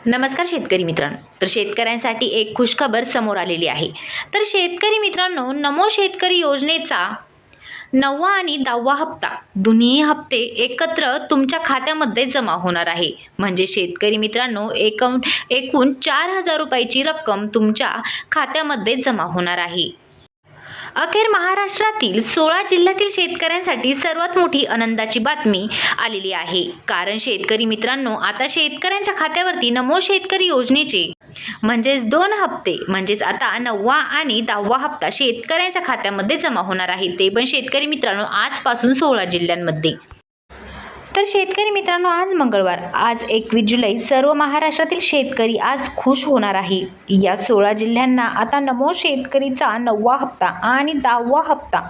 नमस्कार शेतकरी मित्रांनो. तर शेतकऱ्यांसाठी एक खुशखबर समोर आलेली आहे. तर शेतकरी मित्रांनो, नमो शेतकरी योजनेचा 9वा आणि 10वा हप्ता दोन्ही हप्ते एकत्र तुमच्या खात्यामध्ये जमा होणार आहे. म्हणजे शेतकरी मित्रांनो, एकूण 4,000 रुपयाची रक्कम तुमच्या खात्यामध्ये जमा होणार आहे. अखेर महाराष्ट्रातील 16 जिल्ह्यातील शेतकऱ्यांसाठी सर्वात मोठी आनंदाची बातमी आलेली आहे. कारण शेतकरी मित्रांनो, आता शेतकऱ्यांच्या खात्यावरती नमो शेतकरी योजनेचे म्हणजेच 2 हप्ते म्हणजेच आता 9वा आणि 10वा हप्ता शेतकऱ्यांच्या खात्यामध्ये जमा होणार आहे. ते पण शेतकरी मित्रांनो आजपासून 16 जिल्ह्यांमध्ये. तर शेतकरी मित्रांनो, आज मंगळवार, आज 21 जुलै, सर्व महाराष्ट्रातील शेतकरी आज खुश होणार आहे. या 16 जिल्ह्यांना आता नमो शेतकरीचा 9वा हप्ता आणि 10वा हप्ता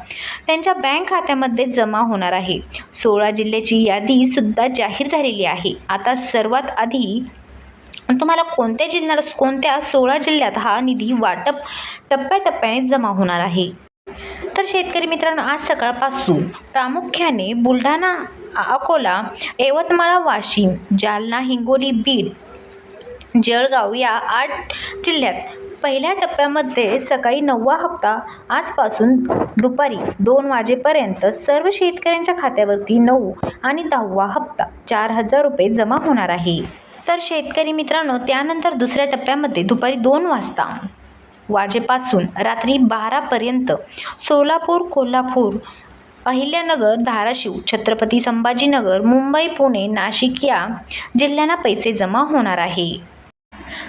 त्यांच्या बँक खात्यामध्ये जमा होणार आहे. 16 जिल्ह्याची यादी सुद्धा जाहीर झालेली आहे. आता सर्वात आधी तुम्हाला कोणत्या 16 जिल्ह्यात हा निधी वाटप टप्प्याटप्प्याने जमा होणार आहे. तर शेतकरी मित्रांनो, आज सकाळपासून प्रामुख्याने बुलढाणा, अकोला, यवतमाळ, वाशिम, जालना, हिंगोली, बीड, जळगाव या 8 जिल्ह्यात पहिल्या टप्प्यामध्ये सकाळी 9वा हप्ता आजपासून दुपारी 2 वाजेपर्यंत सर्व शेतकऱ्यांच्या खात्यावरती 9 आणि 10वा हप्ता 4,000 रुपये जमा होणार आहे. तर शेतकरी मित्रांनो, त्यानंतर दुसऱ्या टप्प्यामध्ये दुपारी 2 वाजेपासून रात्री 12पर्यंत सोलापूर, कोल्हापूर, अहिल्यानगर, धाराशिव, छत्रपती संभाजीनगर, मुंबई, पुणे, नाशिक या जिल्ह्यांना पैसे जमा होणार आहे.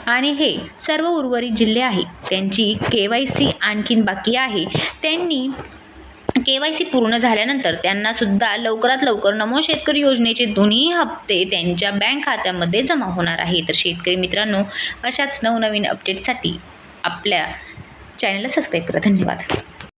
आणि हे सर्व उर्वरित जिल्हे आहे त्यांची KYC आणखीन बाकी आहे. त्यांनी KYC पूर्ण झाल्यानंतर त्यांना सुद्धा लवकरात लवकर नमो शेतकरी योजनेचे दोन्ही हप्ते त्यांच्या बँक खात्यामध्ये जमा होणार आहे. तर शेतकरी मित्रांनो, अशाच नवनवीन अपडेटसाठी आपल्या चॅनलला सबस्क्राईब करा. धन्यवाद.